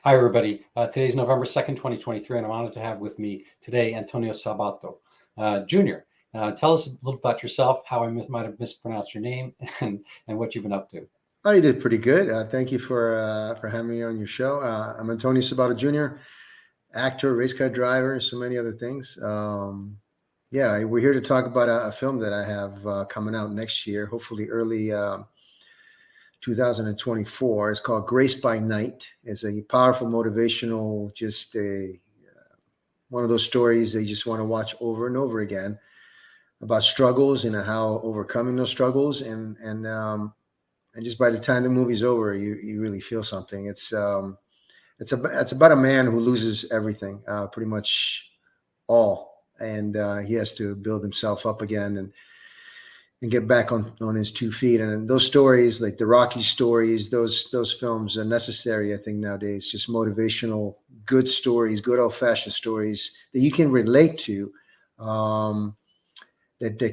Hi, everybody. Today's November 2nd, 2023, and I'm honored to have with me today Antonio Sabato Jr. Tell us a little about yourself, how I might have mispronounced your name, and what you've been up to. Oh, you did pretty good. Thank you for having me on your show. I'm Antonio Sabato Jr., actor, race car driver, so many other things. Yeah, we're here to talk about a film that I have coming out next year, hopefully early 2024. It's called Grace by Night. It's a powerful, motivational, just one of those stories that you just want to watch over and over again about struggles and how overcoming those struggles and just by the time the movie's over, you really feel something. It's about a man who loses everything, pretty much all, and he has to build himself up again and get back on his 2 feet. And those stories, like the Rocky stories, those films are necessary, I think, nowadays. Just motivational, good stories, good old fashioned stories that you can relate to. That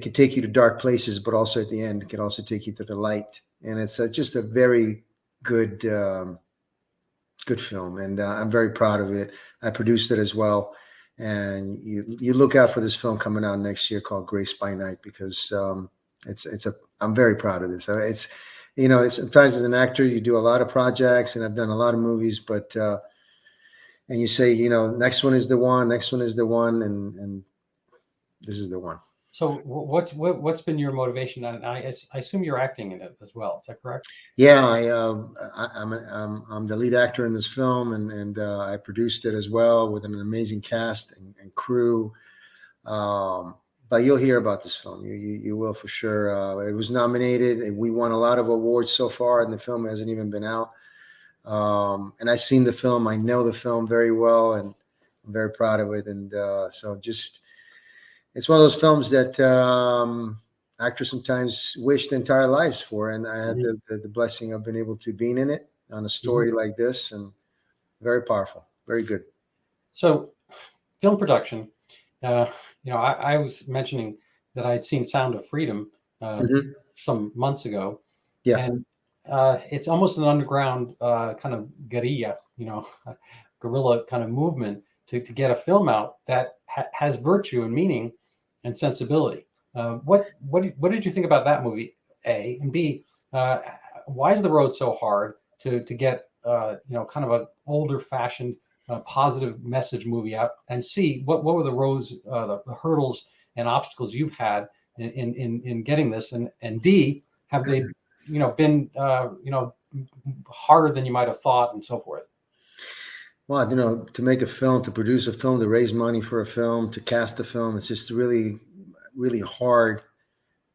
can take you to dark places, but also at the end can also take you to the light. And it's just a very good good film, and I'm very proud of it. I produced it as well, and you look out for this film coming out next year called Grace by Night, because I'm very proud of this. It's sometimes as an actor you do a lot of projects, and I've done a lot of movies, but and you say, next one is the one, next one is the one, and this is the one. So, what's been your motivation? And I assume you're acting in it as well. Is that correct? Yeah, I'm the lead actor in this film, and I produced it as well with an amazing cast and crew. But you'll hear about this film. You will for sure. It was nominated, and we won a lot of awards so far, and the film hasn't even been out. And I've seen the film. I know the film very well, and I'm very proud of it. And it's one of those films that actors sometimes wish their entire lives for, and I had the blessing of being able to be in it on a story like this, and very powerful, very good. So, film production. I was mentioning that I'd seen Sound of Freedom some months ago, Yeah. and it's almost an underground kind of guerrilla kind of movement to get a film out that has virtue and meaning and sensibility. What did you think about that movie? A, and B, why is the road so hard to get kind of an older fashioned positive message movie out? And C, what were the roads, the hurdles and obstacles you've had in getting this? And D, have they been harder than you might have thought, and so forth? Well, to make a film, to produce a film, to raise money for a film, to cast a film, it's just really, really hard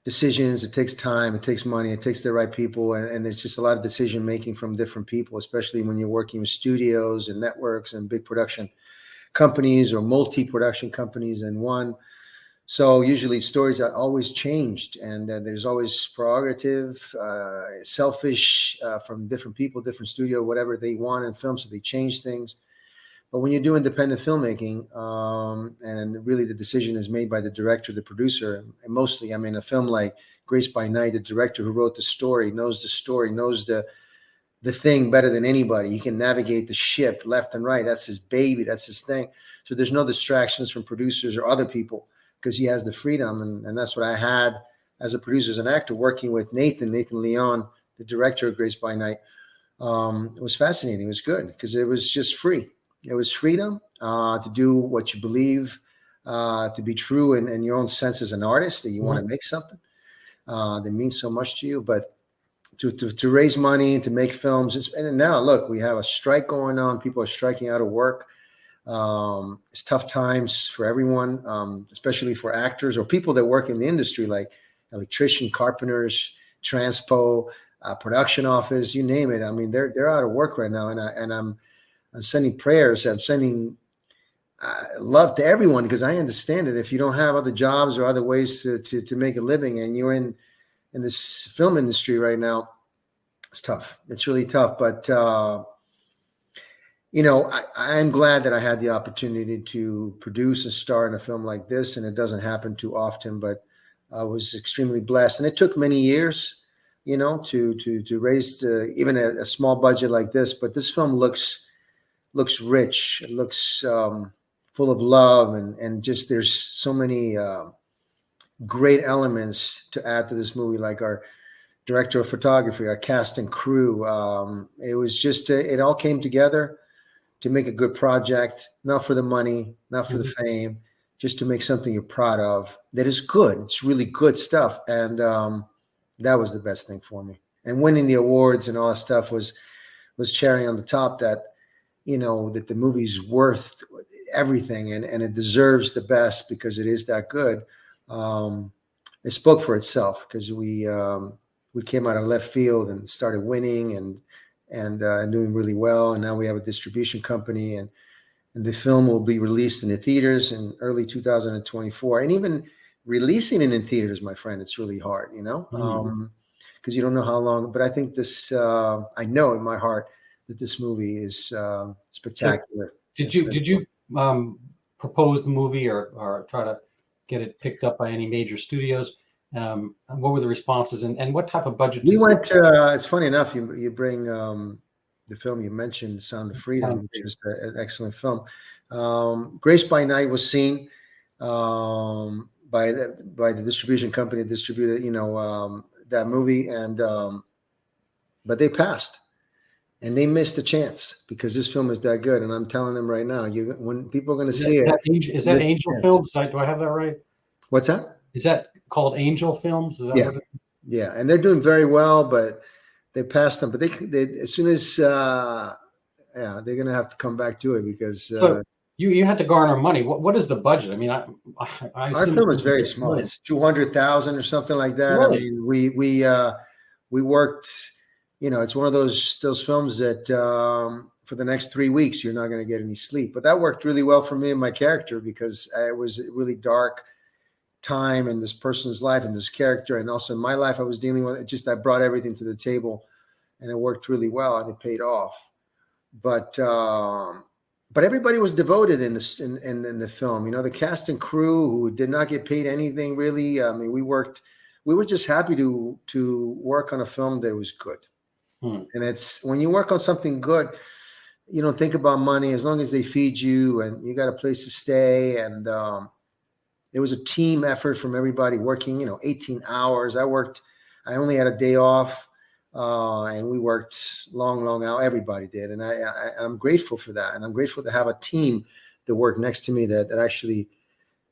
decisions. It takes time, it takes money, it takes the right people, and there's just a lot of decision making from different people, especially when you're working with studios and networks and big production companies or multi-production companies in one. So usually stories are always changed, and there's always prerogative, selfish from different people, different studio, whatever they want in film, so they change things. But when you do independent filmmaking, and really the decision is made by the director, the producer, and mostly, I mean, a film like Grace by Night, the director who wrote the story, knows the thing better than anybody. He can navigate the ship left and right. That's his baby. That's his thing. So there's no distractions from producers or other people, because he has the freedom. And that's what I had as a producer, as an actor, working with Nathan Leon, the director of Grace by Night. It was fascinating. It was good because it was just free. It was freedom to do what you believe to be true in your own sense as an artist, that you want to make something that means so much to you. But to raise money and to make films, and now look, we have a strike going on. People are striking out of work. It's tough times for everyone, especially for actors or people that work in the industry, like electrician, carpenters, transpo, production office, you name it. I mean, they're out of work right now, and I'm sending prayers. I'm sending love to everyone, because I understand that if you don't have other jobs or other ways to make a living, and you're in this film industry right now, it's tough. It's really tough. But I'm glad that I had the opportunity to produce and star in a film like this, and it doesn't happen too often. But I was extremely blessed, and it took many years, to raise even a small budget like this. But this film looks looks rich. It looks full of love, and just there's so many great elements to add to this movie, like our director of photography, our cast and crew. It was just it all came together to make a good project, not for the money, not for the fame, just to make something you're proud of that is good. It's really good stuff, and that was the best thing for me. And winning the awards and all that stuff was cherry on the top. That that the movie's worth everything, and it deserves the best because it is that good. It spoke for itself because we came out of left field and started winning and doing really well, and now we have a distribution company, and the film will be released in the theaters in early 2024. And even releasing it in theaters, my friend, it's really hard, because you don't know how long. But I think this, I know in my heart that this movie is spectacular. So did you propose the movie or try to get it picked up by any major studios? What were the responses, and what type of budget? We went to, it's funny enough, you bring the film you mentioned, Sound of Freedom, which is an excellent film. Grace by Night was seen by the distribution company that distributed that movie, and but they passed, and they missed a chance because this film is that good. And I'm telling them right now, when people are going to see it, is that Angel Films? Do I have that right? What's that? Is that called Angel Films? Is that yeah, yeah, and they're doing very well, but they passed them. But they as soon as they're going to have to come back to it because so you had to garner money. What is the budget? I mean, I our film is very small. It's 200,000 or something like that. Really? I mean, we worked. It's one of those films that for the next 3 weeks you're not going to get any sleep. But that worked really well for me and my character because it was a really dark time in this person's life and this character, and also in my life I was dealing with it. I brought everything to the table, and it worked really well, and it paid off. But everybody was devoted in the film. The cast and crew who did not get paid anything really. I mean, we were just happy to work on a film that was good. And it's when you work on something good, you don't think about money as long as they feed you and you got a place to stay. And it was a team effort from everybody working, 18 hours. I only had a day off, and we worked long hours. Everybody did. And I'm grateful for that. And I'm grateful to have a team that worked next to me that actually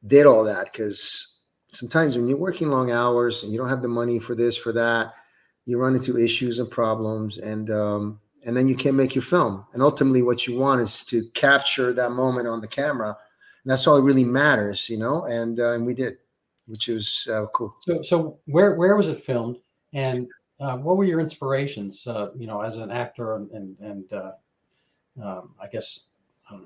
did all that. Because sometimes when you're working long hours and you don't have the money for this, for that, you run into issues and problems, and then you can't make your film. And ultimately what you want is to capture that moment on the camera. And that's all that really matters, and we did, which was cool. So where was it filmed, and what were your inspirations, as an actor and I guess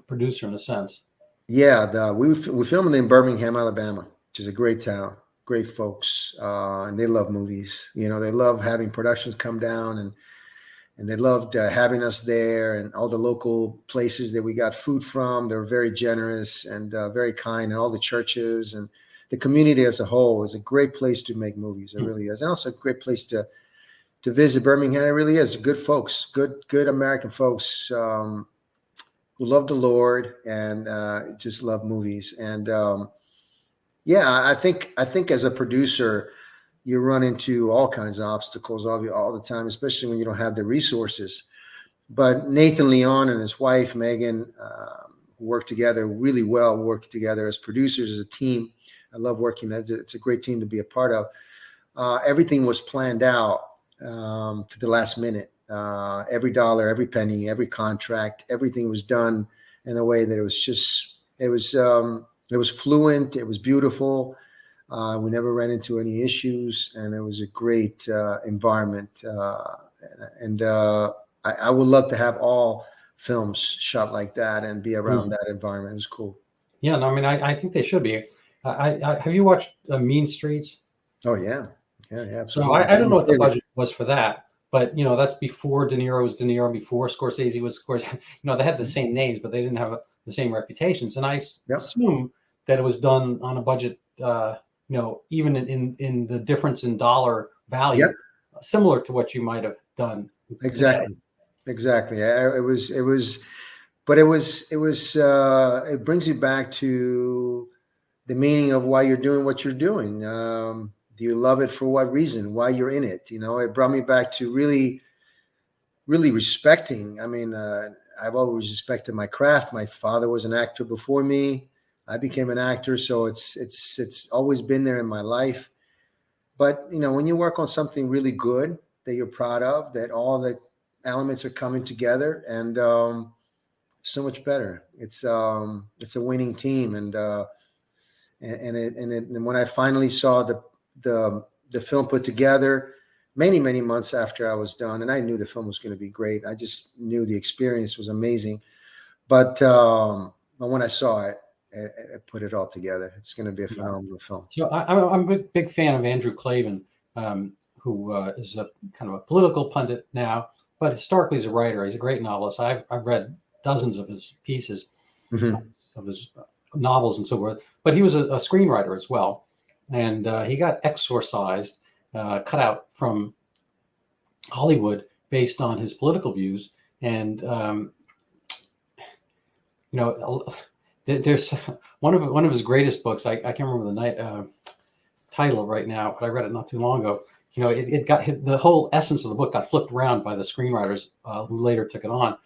producer in a sense? Yeah, we filmed in Birmingham, Alabama, which is a great town, great folks, and they love movies. They love having productions come down, and they loved having us there, and all the local places that we got food from. They were very generous and very kind, and all the churches and the community as a whole is a great place to make movies. It really is. And also a great place to visit. Birmingham, it really is. Good folks, good American folks who love the Lord and just love movies. And I think as a producer, you run into all kinds of obstacles all the time, especially when you don't have the resources. But Nathan Leon and his wife, Megan, work together really well, work together as producers, as a team. I love working. It's a great team to be a part of. Everything was planned out to the last minute. Every dollar, every penny, every contract, everything was done in a way that it was fluent. It was beautiful. We never ran into any issues, and it was a great environment. I would love to have all films shot like that and be around that environment. It was cool. Yeah, no, I mean, I think they should be. Have you watched Mean Streets? Oh yeah, absolutely. So I don't know what the budget was for that, but that's before De Niro was De Niro, before Scorsese was Scorsese. They had the same names, but they didn't have the same reputations. And I assume that it was done on a budget. Even in the difference in dollar value, similar to what you might have done. Exactly. It was But it brings you back to the meaning of why you're doing what you're doing. Do you love it for what reason? Why you're in it? It brought me back to really, really respecting. I mean, I've always respected my craft. My father was an actor before me. I became an actor, so it's always been there in my life. But when you work on something really good that you're proud of, that all the elements are coming together, and so much better. It's a winning team, and when I finally saw the film put together, many months after I was done, and I knew the film was going to be great. I just knew the experience was amazing. But when I saw it, it put it all together. It's going to be a phenomenal film. So I'm a big fan of Andrew Klavan, who is a kind of a political pundit now, but historically he's a writer. He's a great novelist. I've read dozens of his pieces, of his novels and so forth. But he was a screenwriter as well, and he got exorcised, cut out from Hollywood based on his political views. And there's one of his greatest books. I can't remember the title right now, but I read it not too long ago. It got the whole essence of the book got flipped around by the screenwriters who later took it on.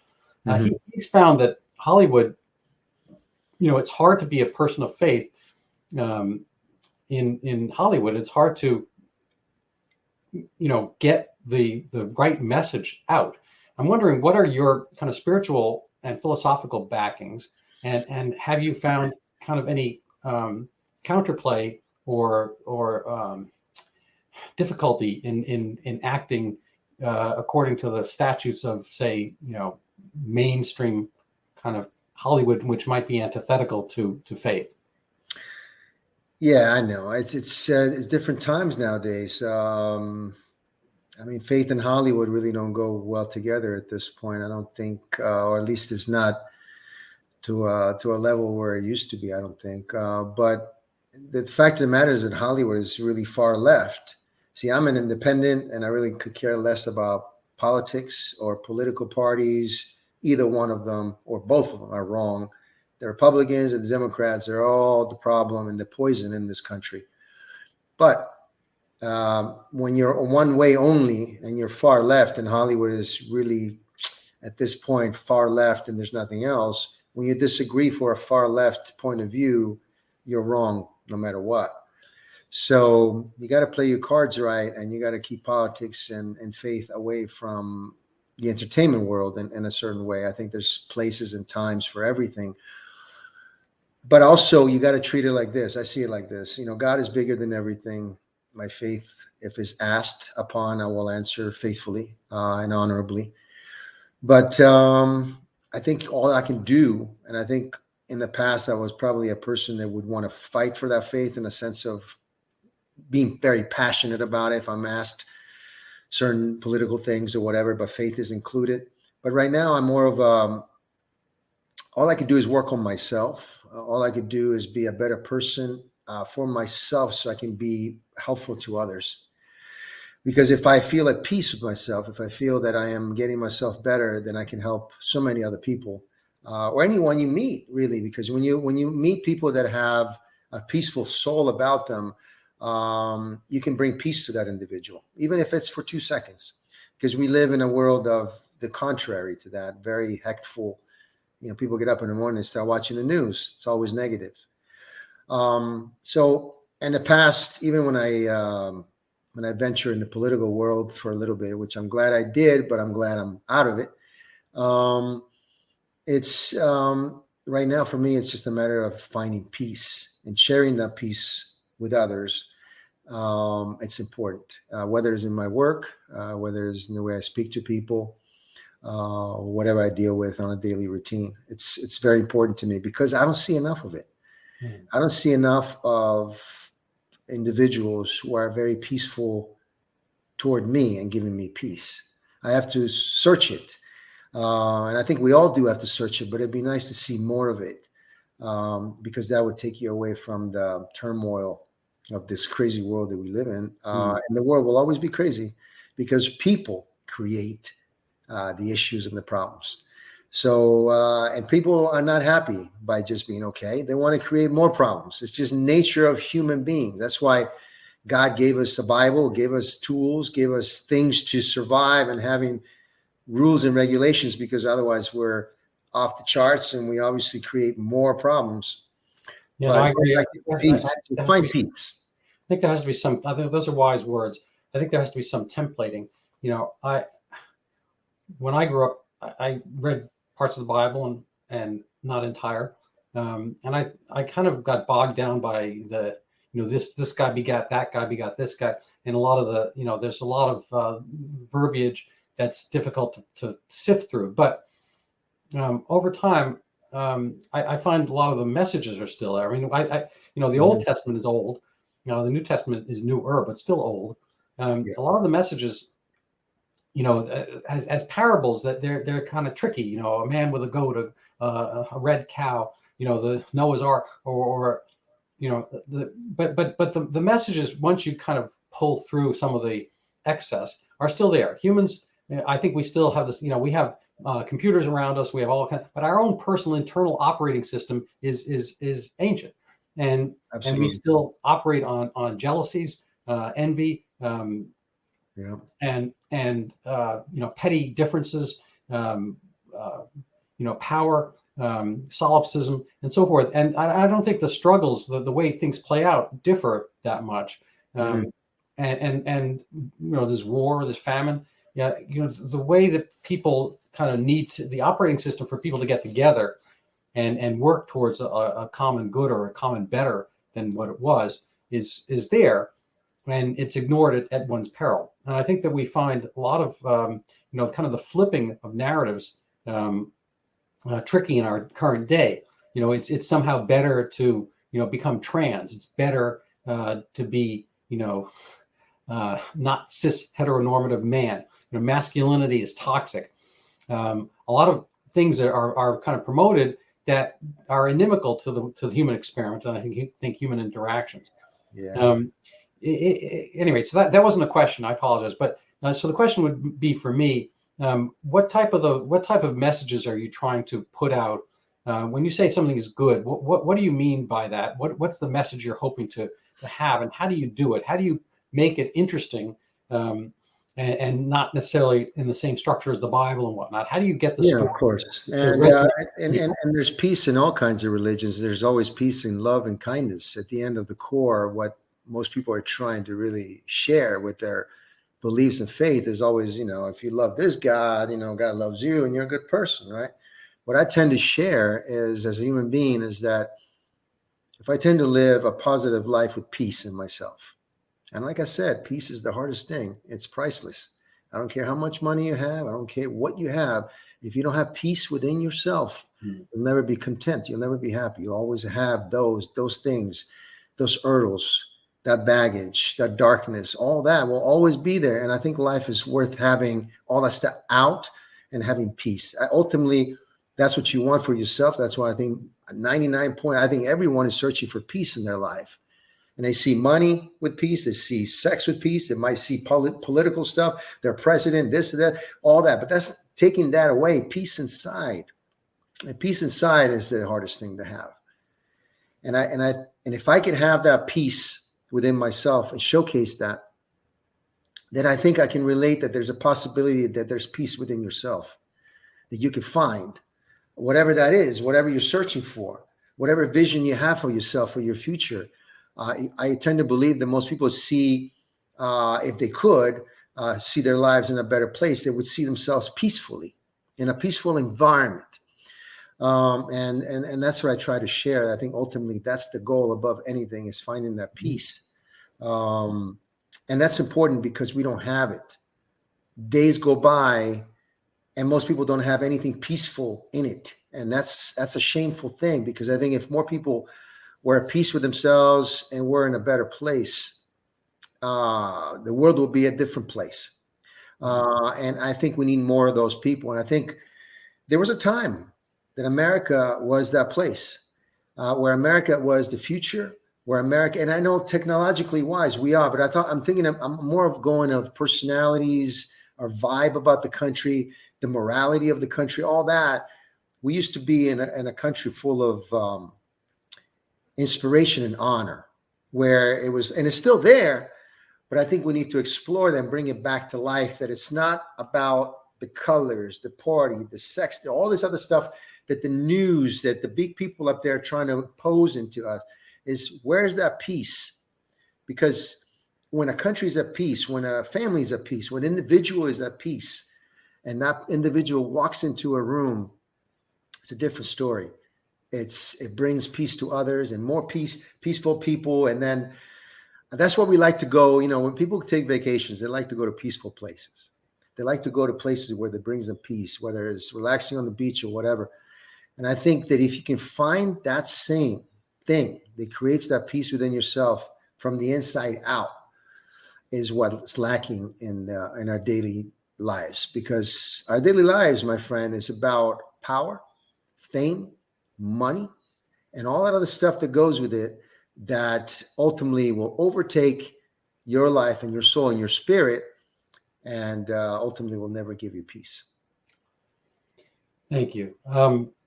He's found that Hollywood, it's hard to be a person of faith in Hollywood. It's hard to get the right message out. I'm wondering, what are your kind of spiritual and philosophical backings, and have you found kind of any counterplay or difficulty in acting according to the statutes of, say, mainstream kind of Hollywood, which might be antithetical to faith? Yeah, I know. It's different times nowadays. I mean, faith and Hollywood really don't go well together at this point. I don't think, or at least it's not to a level where it used to be. I don't think. But the fact of the matter is that Hollywood is really far left. See, I'm an independent, and I really could care less about politics or political parties. Either one of them or both of them are wrong. The Republicans and the Democrats are all the problem and the poison in this country. But when you're one way only and you're far left, and Hollywood is really at this point far left and there's nothing else, when you disagree for a far left point of view, you're wrong no matter what. So you got to play your cards right, and you got to keep politics and faith away from the entertainment world in a certain way. I think there's places and times for everything. But also, you got to treat it like this. I see it like this. God is bigger than everything. My faith, if is asked upon, I will answer faithfully and honorably. But I think all I can do, and I think in the past I was probably a person that would want to fight for that faith in a sense of being very passionate about it if I'm asked certain political things or whatever, but faith is included. But right now I'm more of all I could do is work on myself. All I could do is be a better person for myself so I can be helpful to others. Because if I feel at peace with myself, if I feel that I am getting myself better, then I can help so many other people or anyone you meet, really. Because when you meet people that have a peaceful soul about them, you can bring peace to that individual, even if it's for 2 seconds. Because we live in a world of the contrary to that, very hectful. People get up in the morning and start watching the news. It's always negative. So in the past, even when I venture in the political world for a little bit, which I'm glad I did, but I'm glad I'm out of it. It's right now for me, it's just a matter of finding peace and sharing that peace with others. It's important, whether it's in my work, whether it's in the way I speak to people, whatever I deal with on a daily routine. It's very important to me because I don't see enough of it. I don't see enough of individuals who are very peaceful toward me and giving me peace. I have to search it. And I think we all do have to search it, but it'd be nice to see more of it because that would take you away from the turmoil of this crazy world that we live in. And the world will always be crazy because people create the issues and the problems. So, and people are not happy by just being okay. They want to create more problems. It's just nature of human beings. That's why God gave us the Bible, gave us tools, gave us things to survive, and having rules and regulations, because otherwise we're off the charts and we obviously create more problems. Yeah, no, But I agree. peace, There has to find be peace. I think there has to be some. I think those are wise words. I think there has to be some templating. You know, when I grew up, I read parts of the Bible and not entire, and I kind of got bogged down by the, this guy begat that guy begat this guy, and a lot of the, there's a lot of verbiage that's difficult to sift through. But over time, I find a lot of the messages are still there. I mean, the Old Testament is old. The New Testament is newer, but still old. A lot of the messages, as parables, that they're kind of tricky. A man with a goat, a red cow, the Noah's Ark, or but the messages, once you kind of pull through some of the excess, are still there. Humans, I think we still have this. We have computers around us. We have all kinds, but our own personal internal operating system is ancient, and Absolutely. we still operate on jealousies, envy, and petty differences, power, solipsism, and so forth. And I don't think the struggles, the way things play out, differ that much. And this war, this famine, the way that people kind of need the operating system for people to get together and work towards a common good, or a common better than what it was, is there, and it's ignored at one's peril. And I think that we find a lot of kind of the flipping of narratives tricky in our current day. It's somehow better to become trans. It's better to be not cis heteronormative man. Masculinity is toxic. A lot of things that are kind of promoted that are inimical to the human experiment, and I think human interactions. Anyway, so that wasn't a question. I apologize, but so the question would be for me: what type of messages are you trying to put out when you say something is good? What do you mean by that? What's the message you're hoping to have, and how do you do it? How do you make it interesting, and not necessarily in the same structure as the Bible and whatnot? How do you get the story? Of course. And there's peace in all kinds of religions. There's always peace in love and kindness. At the end of the core, what most people are trying to really share with their beliefs and faith is always, if you love this God, God loves you and you're a good person, right? What I tend to share is, as a human being, is that if I tend to live a positive life with peace in myself, and like I said, peace is the hardest thing. It's priceless. I don't care how much money you have. I don't care what you have. If you don't have peace within yourself, you'll never be content. You'll never be happy. You'll always have those things, those hurdles, that baggage, that darkness, all that will always be there. And I think life is worth having all that stuff out and having peace. Ultimately, that's what you want for yourself. That's why I think I think everyone is searching for peace in their life. And they see money with peace. They see sex with peace. They might see political stuff, their president, this, that, all that. But that's taking that away. Peace inside. And peace inside is the hardest thing to have. And if I could have that peace within myself and showcase that, then I think I can relate that there's a possibility that there's peace within yourself, that you can find whatever that is, whatever you're searching for, whatever vision you have for yourself, for your future. I tend to believe that most people see, if they could see their lives in a better place, they would see themselves peacefully, in a peaceful environment. And that's what I try to share. I think ultimately that's the goal above anything, is finding that peace. And that's important because we don't have it. Days go by and most people don't have anything peaceful in it. And that's a shameful thing, because I think if more people were at peace with themselves and were in a better place, the world will be a different place. And I think we need more of those people. And I think there was a time that America was that place, where America was the future, where America, and I know technologically wise we are, but I'm more of going of personalities, our vibe about the country, the morality of the country, all that. we used to be in a country full of inspiration and honor, where it was, and it's still there, but I think we need to explore them, bring it back to life, that it's not about the colors, the party, the sex, all this other stuff that the news, that the big people up there are trying to pose into us, is where's that peace? Because when a country is at peace, when a family is at peace, when an individual is at peace, and that individual walks into a room, it's a different story. It brings peace to others and more peaceful people. And then that's what we like to go. When people take vacations, they like to go to peaceful places. They like to go to places where it brings them peace, whether it's relaxing on the beach or whatever. And I think that if you can find that same thing that creates that peace within yourself from the inside out, is what's lacking in our daily lives. Because our daily lives, my friend, is about power, fame, money, and all that other stuff that goes with it, that ultimately will overtake your life and your soul and your spirit, and ultimately will never give you peace. Thank you.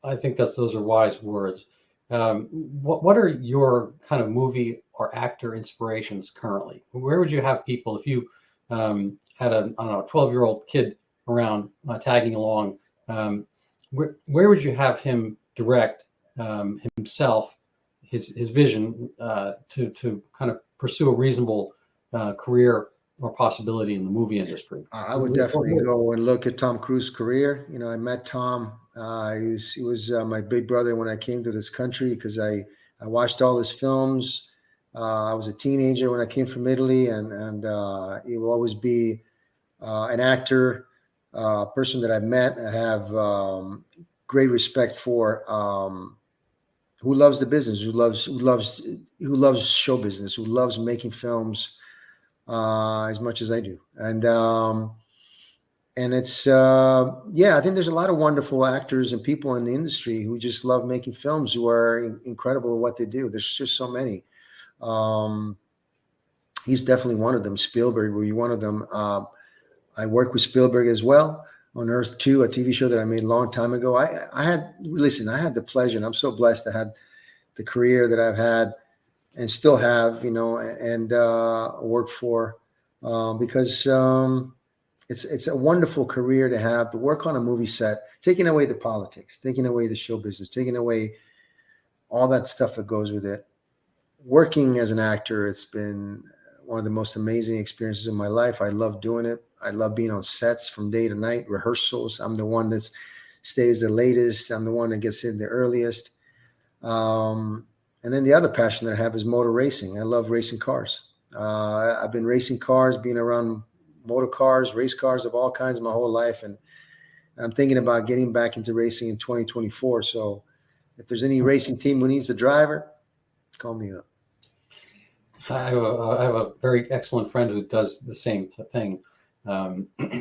I think those are wise words. What are your kind of movie or actor inspirations currently? Where would you have people if you had a 12-year-old kid around tagging along? Where would you have him direct himself, his vision to kind of pursue a reasonable career or possibility in the movie industry? I would definitely go and look at Tom Cruise's career. I met Tom. He was my big brother when I came to this country, because I watched all his films. I was a teenager when I came from Italy, and he will always be an actor, person that I've met. I have great respect for, who loves the business, who loves show business, who loves making films as much as I do. And it's I think there's a lot of wonderful actors and people in the industry who just love making films, who are incredible at what they do. There's just so many. He's definitely one of them. Spielberg will be one of them. I work with Spielberg as well on Earth 2, a TV show that I made a long time ago. I had the pleasure, and I'm so blessed to have the career that I've had and still have, and work for, because it's a wonderful career to have, to work on a movie set, taking away the politics, taking away the show business, taking away all that stuff that goes with it. Working as an actor, it's been one of the most amazing experiences in my life. I love doing it. I love being on sets from day to night, rehearsals. I'm the one that stays the latest. I'm the one that gets in the earliest. And then the other passion that I have is motor racing. I love racing cars. I've been racing cars, being around motor cars, race cars of all kinds my whole life. And I'm thinking about getting back into racing in 2024. So if there's any racing team who needs a driver, call me up. I have a very excellent friend who does the same thing.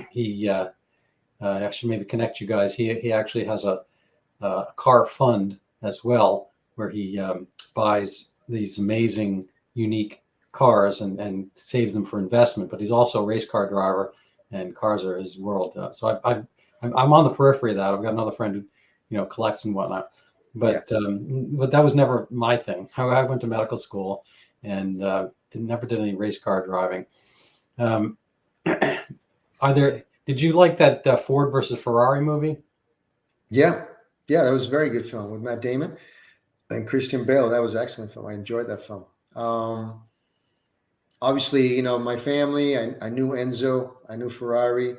He actually maybe connect you guys. He actually has a car fund as well, where he buys these amazing, unique cars and saves them for investment. But he's also a race car driver, and cars are his world. So I'm on the periphery of that. I've got another friend who collects and whatnot. But that was never my thing. I went to medical school and never did any race car driving. Did you like that Ford versus Ferrari movie? Yeah, that was a very good film with Matt Damon and Christian Bale. That was an excellent film. I enjoyed that film. Obviously, my family, I knew Enzo, I knew Ferrari.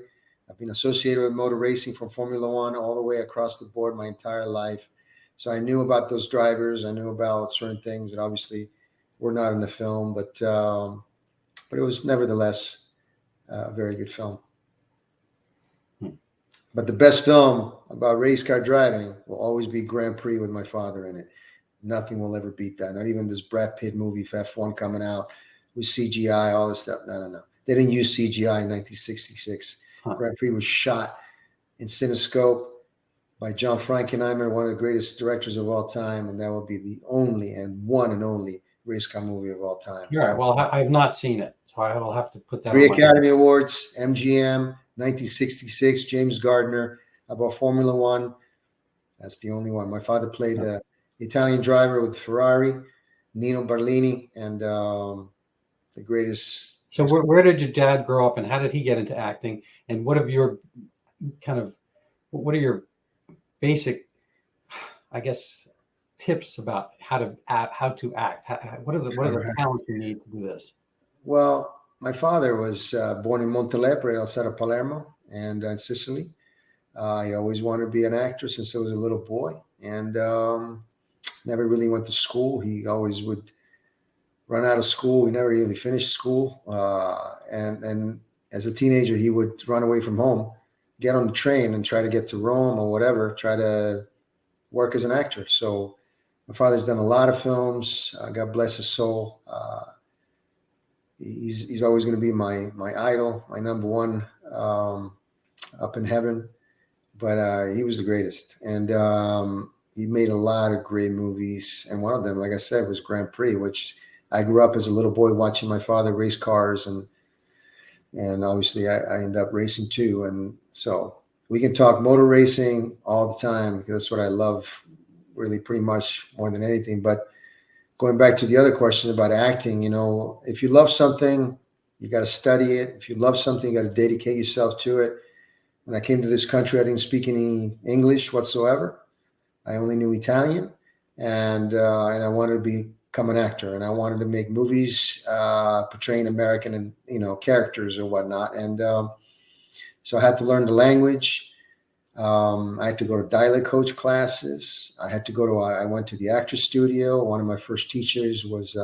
I've been associated with motor racing from Formula One all the way across the board my entire life. So I knew about those drivers. I knew about certain things that obviously were not in the film, but it was nevertheless a very good film. But the best film about race car driving will always be Grand Prix with my father in it. Nothing will ever beat that. Not even this Brad Pitt movie, F1 coming out with CGI, all this stuff. No. They didn't use CGI in 1966. Grand Prix was shot in Cinescope by John Frankenheimer, one of the greatest directors of all time, and that will be the only and one and only race car movie of all time. All right. Well, I have not seen it, so I will have to put that. 3 Academy Awards, MGM, 1966, James Gardner, about Formula One. That's the only one. My father played the Italian driver with Ferrari, Nino Barlini, and the greatest. So where did your dad grow up, and how did he get into acting? And what are your basic, I guess, tips about how to act? What are the talents you need to do this? Well, my father was born in Montelepre, outside of Palermo, and in Sicily. He always wanted to be an actor since I was a little boy, and never really went to school. He always would run out of school. He never really finished school, and as a teenager, he would run away from home, get on the train, and try to get to Rome or whatever, try to work as an actor. So my father's done a lot of films. God bless his soul. He's always going to be my idol, my number one, up in heaven. But he was the greatest, and he made a lot of great movies. And one of them, like I said, was Grand Prix, which I grew up as a little boy watching my father race cars, and obviously I ended up racing too. And so we can talk motor racing all the time because that's what I love, really, pretty much more than anything. But going back to the other question about acting, if you love something, you got to study it. If you love something, you got to dedicate yourself to it. When I came to this country, I didn't speak any English whatsoever. I only knew Italian, and I wanted to become an actor, and I wanted to make movies portraying American and characters or whatnot. And so I had to learn the language. I had to go to dialect coach classes. I went to the actor studio. One of my first teachers was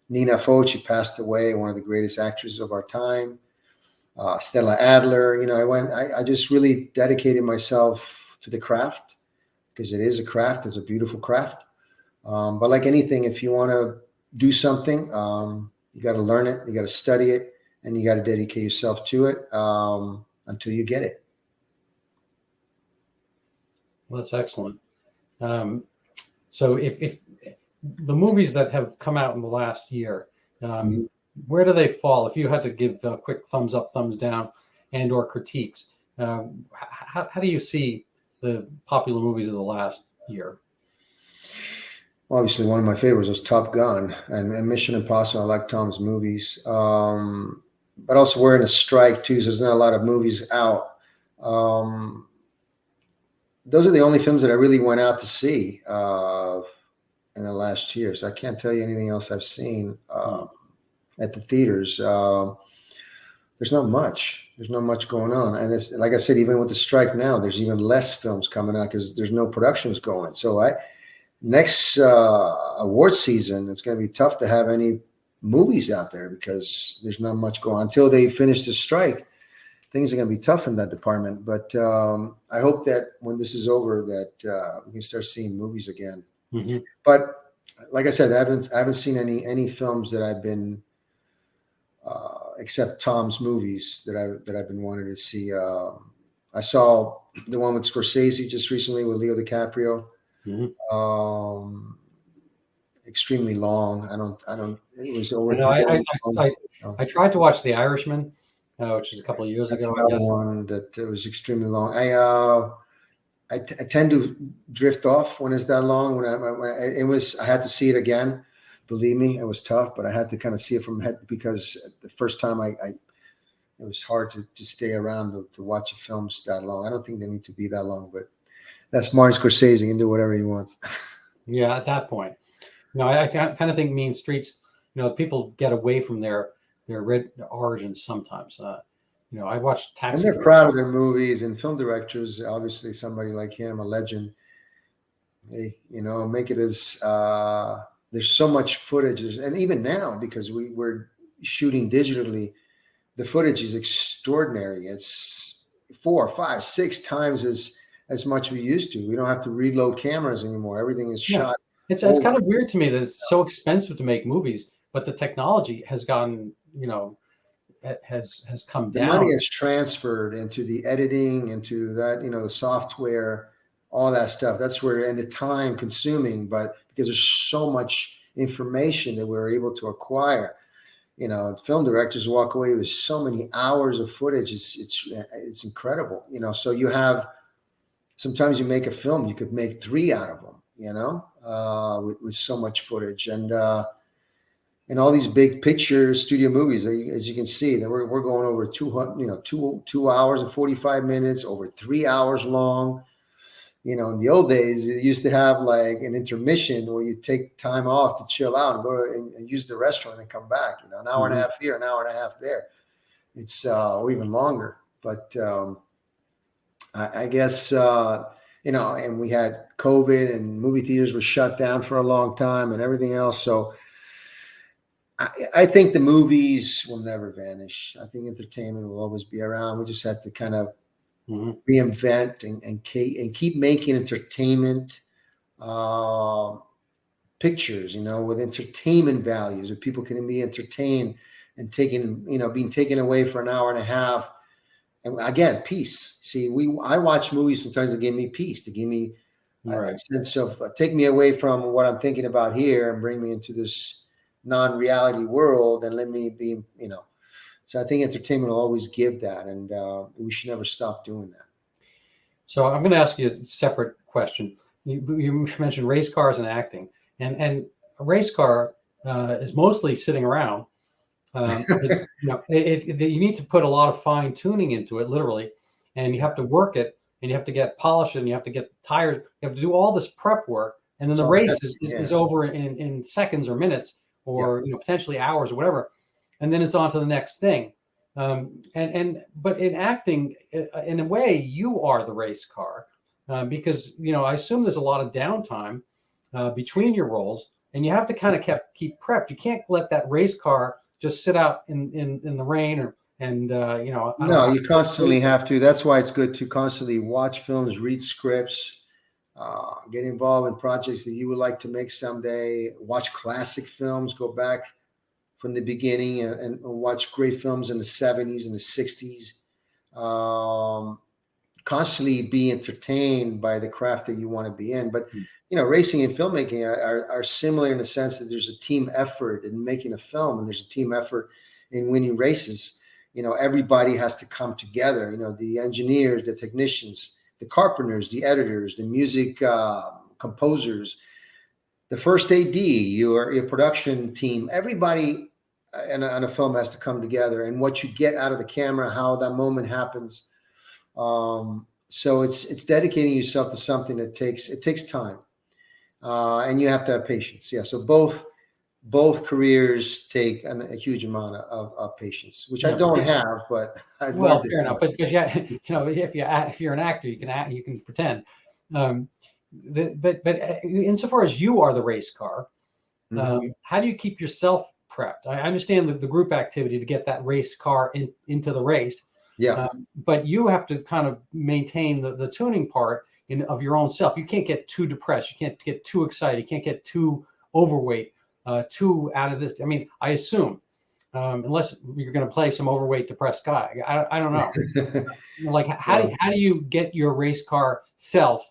Nina Foch. She passed away, one of the greatest actors of our time. Stella Adler. I just really dedicated myself to the craft, because it is a craft. It's a beautiful craft. But like anything, if you want to do something, you got to learn it, you got to study it, and you got to dedicate yourself to it until you get it. Well, that's excellent. So if the movies that have come out in the last year, where do they fall? If you had to give a quick thumbs up, thumbs down, and or critiques, how do you see the popular movies of the last year? Obviously, one of my favorites was Top Gun and Mission Impossible. I like Tom's movies. But also we're in a strike too, so there's not a lot of movies out. Those are the only films that I really went out to see in the last year. So I can't tell you anything else I've seen at the theaters. There's not much. There's not much going on. And it's, like I said, even with the strike now, there's even less films coming out because there's no productions going. So next award season, it's going to be tough to have any movies out there because there's not much going on. Until they finish the strike, things are going to be tough in that department. But I hope that when this is over, that we can start seeing movies again. Mm-hmm. But like I said, I haven't seen any films that I've been except Tom's movies that I've been wanting to see. I saw the one with Scorsese just recently with Leo DiCaprio. Mm-hmm. Extremely long. I don't. It was over. I tried to watch The Irishman, which was a couple of years ago. Another one that was extremely long. I tend to drift off when it's that long. I had to see it again. Believe me, it was tough, but I had to kind of see it from head because the first time it was hard to stay around to watch a film that long. I don't think they need to be that long, but that's Martin Scorsese. He can do whatever he wants. Yeah, at that point. I kind of think Mean Streets, people get away from their red origins sometimes. I watched Taxi. And they're proud of their movies, and film directors, obviously somebody like him, a legend, they, make it as, there's so much footage. And even now, because we're shooting digitally, the footage is extraordinary. It's 4, 5, 6 times as much we used to. We don't have to reload cameras anymore. Everything is shot. It's kind of weird to me that it's so expensive to make movies, but the technology has gone, has come down. The money has transferred into the editing, into that, the software, all that stuff. That's where, and the time consuming, but because there's so much information that we're able to acquire, film directors walk away with so many hours of footage. It's incredible, so you have sometimes you make a film, you could make 3 out of them, with so much footage. And all these big picture studio movies, as you can see, that we're going over 200, 2 hours and 45 minutes, over 3 hours long. In the old days, it used to have like an intermission where you take time off to chill out and go and use the restaurant and come back. An hour and a half here, an hour and a half there. It's or even longer. But I guess and we had COVID and movie theaters were shut down for a long time and everything else. So I think the movies will never vanish. I think entertainment will always be around. We just have to kind of reinvent and keep making entertainment pictures, with entertainment values, where people can be entertained and being taken away for an hour and a half. And again, peace. See, I watch movies sometimes that give me peace, to give me a sense of take me away from what I'm thinking about here and bring me into this non-reality world and let me be, So I think entertainment will always give that, and we should never stop doing that. So I'm going to ask you a separate question. You mentioned race cars and acting, and a race car is mostly sitting around. You need to put a lot of fine tuning into it, literally, and you have to work it, and you have to get polished, and you have to get tires. You have to do all this prep work, and then the race is over in seconds or minutes, or potentially hours or whatever, and then it's on to the next thing. But in acting, in a way, you are the race car, because I assume there's a lot of downtime between your roles, and you have to kind of keep prepped. You can't let that race car just sit out in the rain No, you constantly have to. That's why it's good to constantly watch films, read scripts, get involved in projects that you would like to make someday, watch classic films, go back from the beginning and watch great films in the 70s and the 60s. Constantly be entertained by the craft that you want to be in. But, racing and filmmaking are similar in the sense that there's a team effort in making a film, and there's a team effort in winning races. Everybody has to come together, the engineers, the technicians, the carpenters, the editors, the music composers, the first AD, your production team, everybody on a film has to come together, and what you get out of the camera, how that moment happens. So it's dedicating yourself to something that takes time, and you have to have patience. Yeah. So both careers take a huge amount of patience, which I don't have, but I've learned. Fair enough. But because if you're an actor, you can act, you can pretend. But insofar as you are the race car, how do you keep yourself prepped? I understand the group activity to get that race car into the race. Yeah. But you have to kind of maintain the tuning part of your own self. You can't get too depressed. You can't get too excited. You can't get too overweight, too out of this. I mean, I assume, unless you're going to play some overweight, depressed guy. I don't know. Like, how do you get your race car self?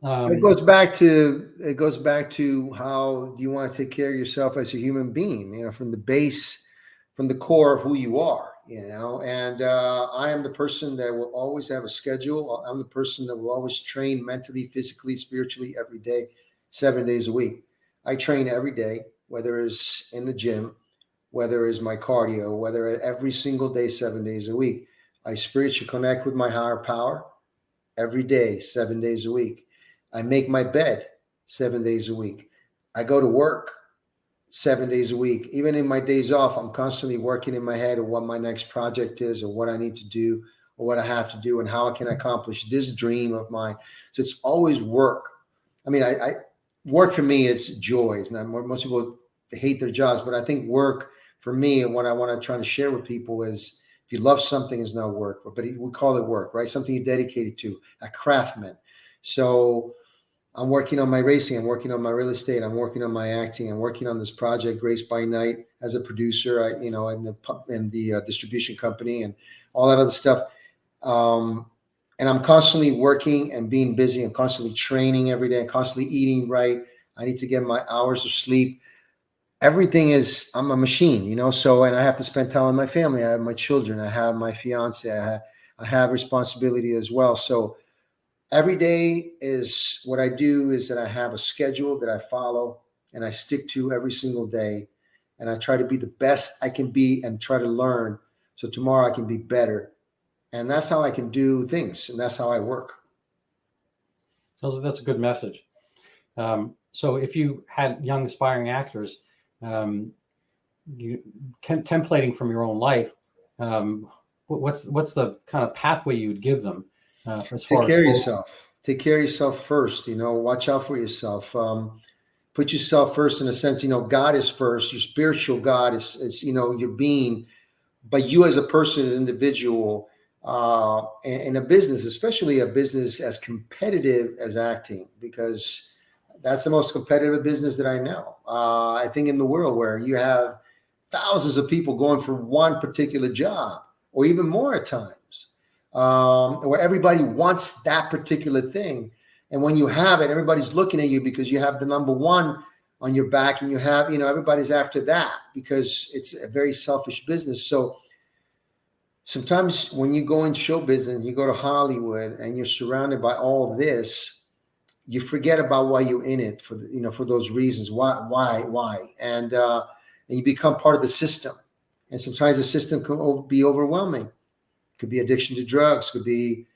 It goes back to how do you want to take care of yourself as a human being, from the base, from the core of who you are, and I am the person that will always have a schedule. I'm the person that will always train mentally, physically, spiritually every day, 7 days a week. I train every day, whether it's in the gym, whether it's my cardio, whether every single day, 7 days a week. I spiritually connect with my higher power every day, 7 days a week. I make my bed 7 days a week. I go to work 7 days a week. Even in my days off, I'm constantly working in my head of what my next project is, or what I need to do, or what I have to do, and how I can accomplish this dream of mine. So it's always work. I mean, I work for me is joy. It's not, most people hate their jobs, but I think work for me, and what I want to try to share with people is, if you love something, it's not work, but we call it work, right? Something you're dedicated to, a craftsman. So I'm working on my racing. I'm working on my real estate. I'm working on my acting. I'm working on this project, Grace by Night, as a producer, in the distribution company and all that other stuff. And I'm constantly working and being busy. I'm constantly training every day. I'm constantly eating right. I need to get my hours of sleep. Everything is, I'm a machine, so, and I have to spend time with my family. I have my children. I have my fiance. I have responsibility as well. So Every day is what I do is that I have a schedule that I follow and I stick to every single day. And I try to be the best I can be and try to learn. So tomorrow I can be better. And that's how I can do things. And that's how I work. That's a good message. So if you had young aspiring actors, you templating from your own life, what's the kind of pathway you would give them as Take far as care of growth? yourself. Take care of yourself first. Watch out for yourself. Put yourself first in a sense. God is first. Your spiritual God is your being, but you as a person, as an individual, in a business, especially a business as competitive as acting, because that's the most competitive business that I know. I think in the world, where you have thousands of people going for one particular job, or even more at times, where everybody wants that particular thing. And when you have it, everybody's looking at you because you have the number one on your back, and you have, everybody's after that because it's a very selfish business. So sometimes when you go in show business, you go to Hollywood and you're surrounded by all of this, you forget about why you're in it, for those reasons. Why? And you become part of the system. And sometimes the system can be overwhelming. Could be addiction to drugs, could be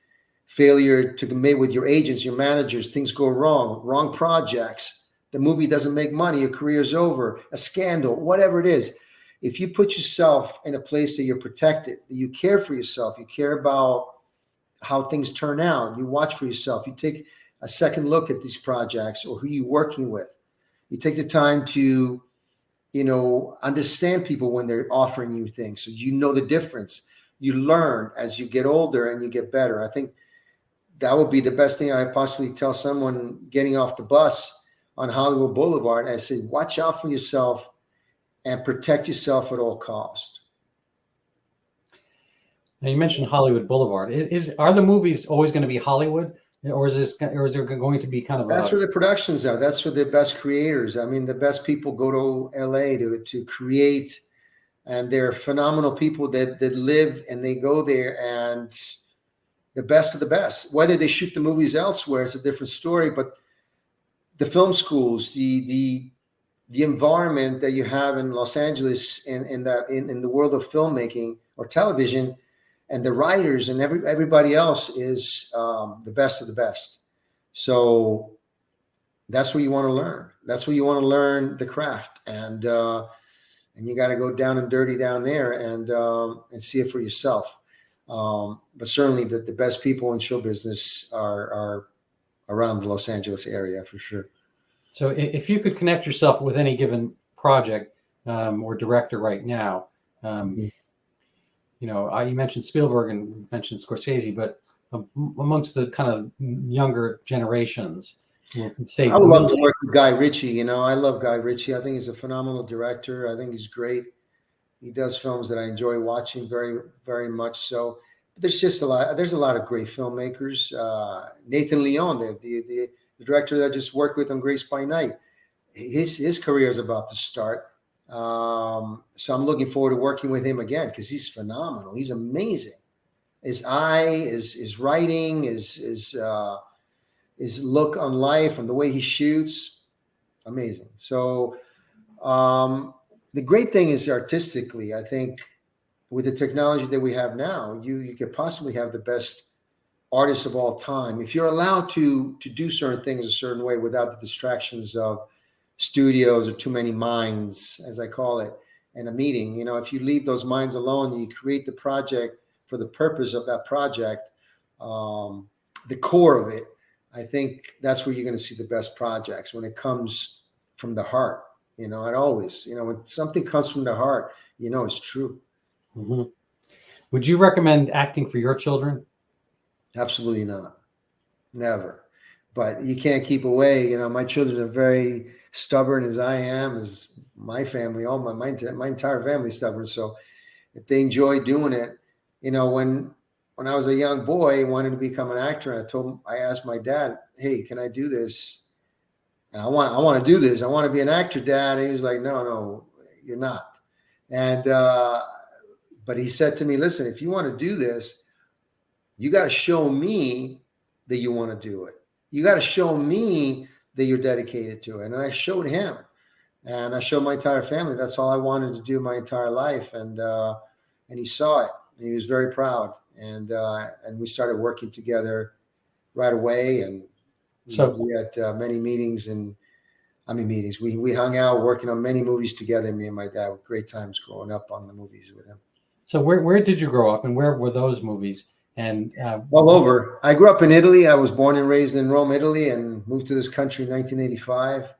failure to commit with your agents, your managers. Things go wrong projects. The movie doesn't make money. Your career's over. A scandal, whatever it is. If you put yourself in a place that you're protected, that you care for yourself, you care about how things turn out, you watch for yourself, you take a second look at these projects or who you're working with. You take the time to, understand people when they're offering you things. So you know the difference. You learn as you get older and you get better. I think that would be the best thing I possibly tell someone getting off the bus on Hollywood Boulevard. I say, watch out for yourself and protect yourself at all costs. Now you mentioned Hollywood Boulevard. Are the movies always going to be Hollywood, or is there going to be kind of That's where the productions are. That's where the best creators. I mean, the best people go to LA to create, and they're phenomenal people that live and they go there, and the best of the best. Whether they shoot the movies elsewhere, it's a different story. But the film schools, the environment that you have in Los Angeles in the world of filmmaking or television, and the writers and everybody else is the best of the best. So that's where you want to learn. That's where you want to learn the craft, and you got to go down and dirty down there and see it for yourself. But certainly the best people in show business are around the Los Angeles area for sure. So if you could connect yourself with any given project or director right now, you mentioned Spielberg and you mentioned Scorsese, but amongst the kind of younger generations, I would love to work with Guy Ritchie. I love Guy Ritchie. I think he's a phenomenal director. I think he's great. He does films that I enjoy watching very, very much so. But there's a lot of great filmmakers. Nathan Leon, the director that I just worked with on Grace by Night, his career is about to start. So I'm looking forward to working with him again because he's phenomenal. He's amazing. His eye, his writing, his look on life and the way he shoots, amazing. So the great thing is artistically, I think with the technology that we have now, you could possibly have the best artists of all time if you're allowed to do certain things a certain way without the distractions of studios or too many minds, as I call it, in a meeting. If you leave those minds alone and you create the project for the purpose of that project, the core of it, I think that's where you're going to see the best projects when it comes from the heart. It always, when something comes from the heart, it's true. Mm-hmm. Would you recommend acting for your children? Absolutely not. Never. But you can't keep away. My children are very stubborn as I am, as my family, all my entire family is stubborn. So if they enjoy doing it, when I was a young boy, wanted to become an actor, I asked my dad, "Hey, can I do this? And I want to do this. I want to be an actor, Dad." And he was like, "No, you're not." And but he said to me, "Listen, if you want to do this, you got to show me that you want to do it. You got to show me that you're dedicated to it. And I showed him, and I showed my entire family. That's all I wanted to do my entire life. And he saw it, and he was very proud. And we started working together right away. And So we had many meetings, and meetings. We hung out working on many movies together. Me and my dad, with great times growing up on the movies with him. so where did you grow up, and where were those movies? And All over. I grew up in Italy. I was born and raised in Rome, Italy, and moved to this country in 1985.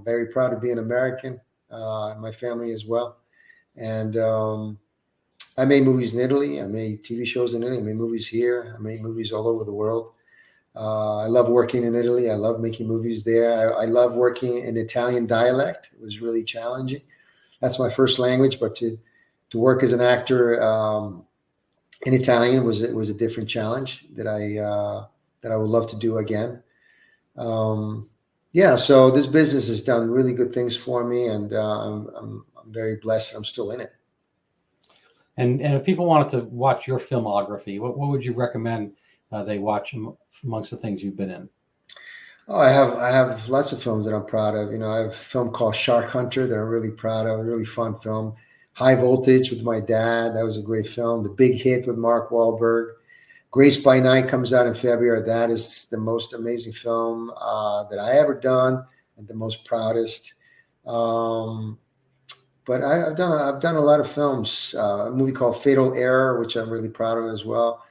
Very proud to be an American. My family as well. And I made movies in Italy. I made TV shows in Italy. I made movies here. I made movies all over the world. I love working in Italy. I love making movies there. I love working in Italian dialect. It was really challenging. That's my first language, but to work as an actor in Italian was a different challenge that I would love to do again. So this business has done really good things for me, and I'm very blessed. I'm still in it. And if people wanted to watch your filmography, what would you recommend they watch amongst the things you've been in? Oh, I have lots of films that I'm proud of. I have a film called Shark Hunter that I'm really proud of. A really fun film. High Voltage with my dad. That was a great film. The Big Hit with Mark Wahlberg. Grace by Night comes out in February. That is the most amazing film that I ever done, and the most proudest. But I've done a lot of films. A movie called Fatal Error, which I'm really proud of as well.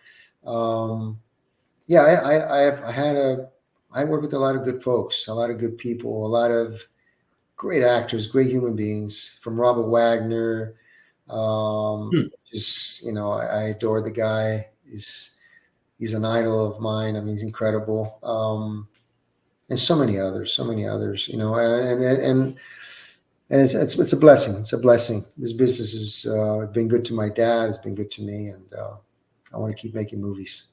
I work with a lot of good folks, a lot of good people, a lot of great actors, great human beings. From Robert Wagner, I adore the guy. He's an idol of mine. I mean, he's incredible. And so many others. And it's a blessing. It's a blessing. This business has been good to my dad. It's been good to me, and I want to keep making movies.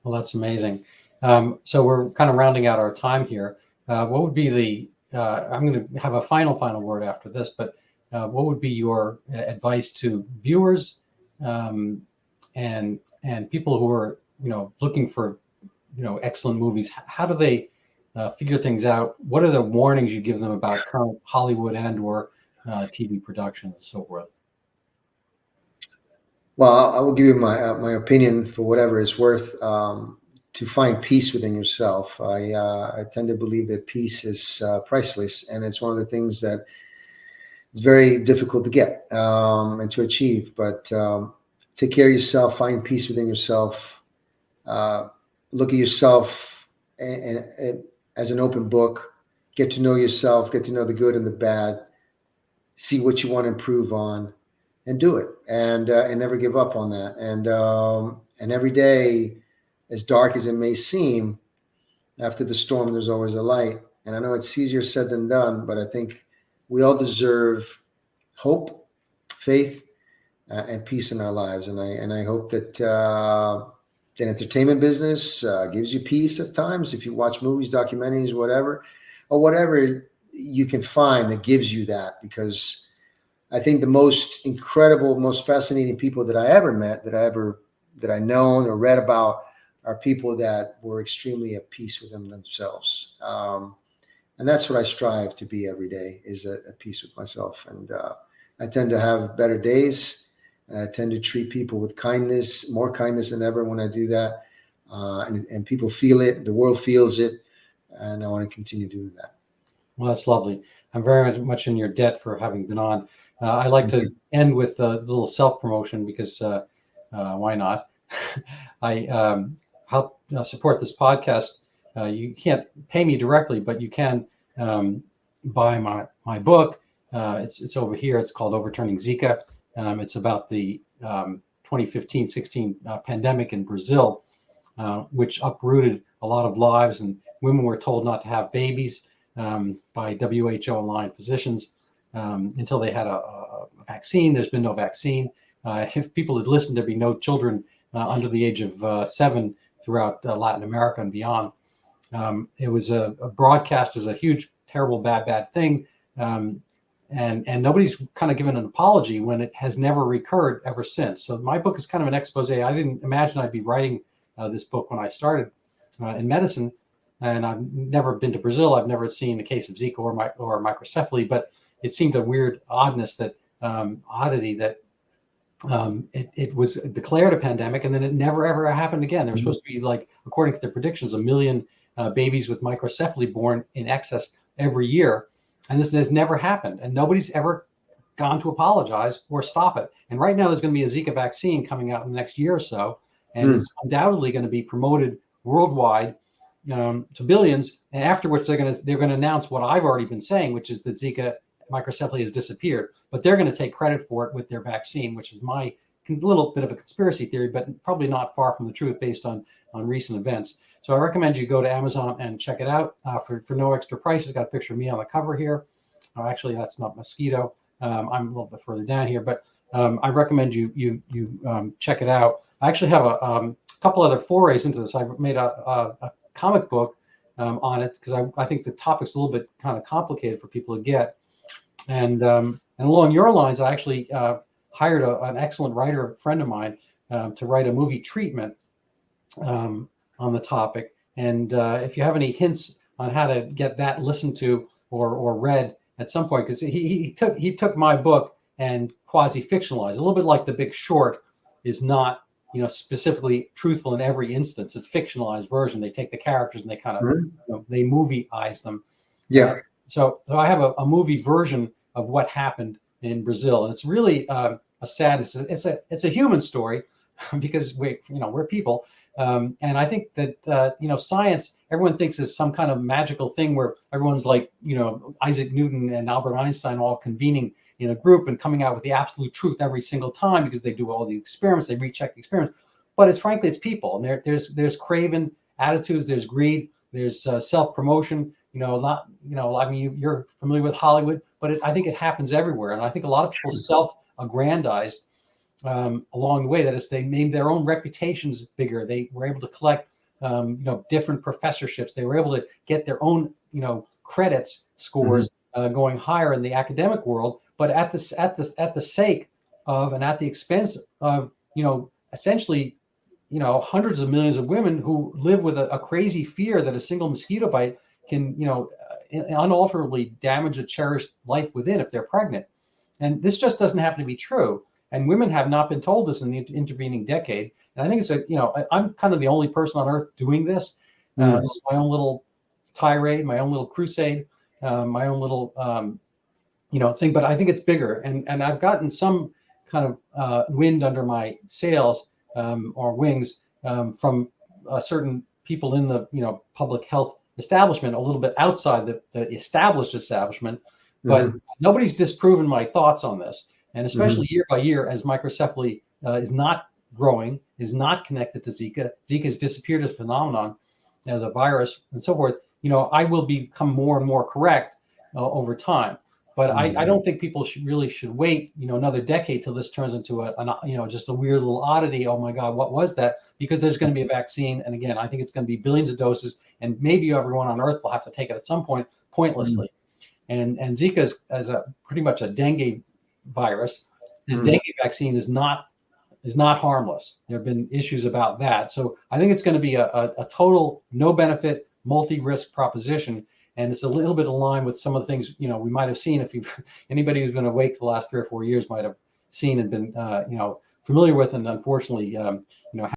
Well, that's amazing. So we're kind of rounding out our time here. What would be I'm going to have a final word after this, but what would be your advice to viewers and people who are, looking for, excellent movies? How do they figure things out? What are the warnings you give them about current Hollywood and/or TV productions and so forth? Well, I will give you my opinion for whatever it's worth. To find peace within yourself. I tend to believe that peace is priceless, and it's one of the things that it's very difficult to get and to achieve. But take care of yourself, find peace within yourself, look at yourself and as an open book, get to know yourself, get to know the good and the bad, see what you want to improve on, and do it, and never give up on that. And every day, as dark as it may seem, after the storm, there's always a light. And I know it's easier said than done, but I think we all deserve hope, faith, and peace in our lives. And I hope that the entertainment business gives you peace at times. If you watch movies, documentaries, whatever you can find that gives you that, because I think the most incredible, most fascinating people that I ever met, that I known or read about, are people that were extremely at peace with themselves. And that's what I strive to be every day, is at peace with myself. And I tend to have better days, and I tend to treat people with kindness, more kindness than ever when I do that. And people feel it, the world feels it, and I want to continue doing that. Well, that's lovely. I'm very much in your debt for having been on. I like to end with a little self-promotion, because why not? I help support this podcast. You can't pay me directly, but you can buy my book. It's over here. It's called Overturning Zika. It's about the 2015-16 pandemic in Brazil, which uprooted a lot of lives, and women were told not to have babies by WHO aligned physicians until they had a vaccine. There's been no vaccine. If people had listened, there'd be no children under the age of 7 throughout Latin America and beyond. It was a broadcast as a huge, terrible, bad thing. And nobody's kind of given an apology when it has never recurred ever since. So my book is kind of an expose. I didn't imagine I'd be writing this book when I started in medicine. And I've never been to Brazil. I've never seen a case of Zika or microcephaly, but it seemed a weird oddness that oddity that it was declared a pandemic, and then it never ever happened again. There was supposed to be, like, according to their predictions, 1 million babies with microcephaly born in excess every year, and this has never happened, and nobody's ever gone to apologize or stop it. And right now, there's going to be a Zika vaccine coming out in the next year or so, and it's undoubtedly going to be promoted worldwide to billions. And afterwards, they're going to announce what I've already been saying, which is that Zika microcephaly has disappeared, but they're going to take credit for it with their vaccine, which is my little bit of a conspiracy theory, but probably not far from the truth based on recent events. So I recommend you go to Amazon and check it out for no extra price. It's got a picture of me on the cover here. Actually, that's not mosquito. I'm a little bit further down here, but I recommend you check it out. I actually have a couple other forays into this. I've made a comic book on it because I think the topic's a little bit kind of complicated for people to get. And along your lines, I actually hired an excellent writer, friend of mine, to write a movie treatment on the topic. And if you have any hints on how to get that listened to or read at some point, because he took my book and quasi-fictionalized, a little bit like The Big Short is not, specifically truthful in every instance. It's fictionalized version. They take the characters and they kind of they movie-ize them. Yeah. So I have a movie version of what happened in Brazil, and it's really a sad. It's a human story because we're people, and I think that science, everyone thinks is some kind of magical thing where everyone's like Isaac Newton and Albert Einstein all convening in a group and coming out with the absolute truth every single time because they do all the experiments, they recheck the experiments. But it's people, and there's craven attitudes, there's greed, there's self-promotion. I mean, you're familiar with Hollywood, but I think it happens everywhere. And I think a lot of people self-aggrandize along the way. That is, they made their own reputations bigger. They were able to collect, different professorships. They were able to get their own, credits scores going higher in the academic world, but at the sake of and at the expense of, essentially, hundreds of millions of women who live with a crazy fear that a single mosquito bite can, unalterably damage a cherished life within if they're pregnant. And this just doesn't happen to be true. And women have not been told this in the intervening decade. And I think it's I'm kind of the only person on earth doing this. This is my own little tirade, my own little crusade, my own little, thing. But I think it's bigger. And I've gotten some kind of wind under my sails or wings from certain people in the, public health establishment, a little bit outside the established establishment, but nobody's disproven my thoughts on this. And especially year by year, as microcephaly is not growing, is not connected to Zika. Zika has disappeared as a phenomenon, as a virus, and so forth. I will become more and more correct over time. But I don't think people should wait, another decade till this turns into just a weird little oddity. Oh my God, what was that? Because there's going to be a vaccine, and again, I think it's going to be billions of doses, and maybe everyone on Earth will have to take it at some point pointlessly. And Zika is pretty much a dengue virus. The dengue vaccine is not harmless. There have been issues about that. So I think it's going to be a total no benefit, multi-risk proposition. And it's a little bit aligned with some of the things, we might have seen if anybody who's been awake the last 3 or 4 years might have seen and been, familiar with, and unfortunately,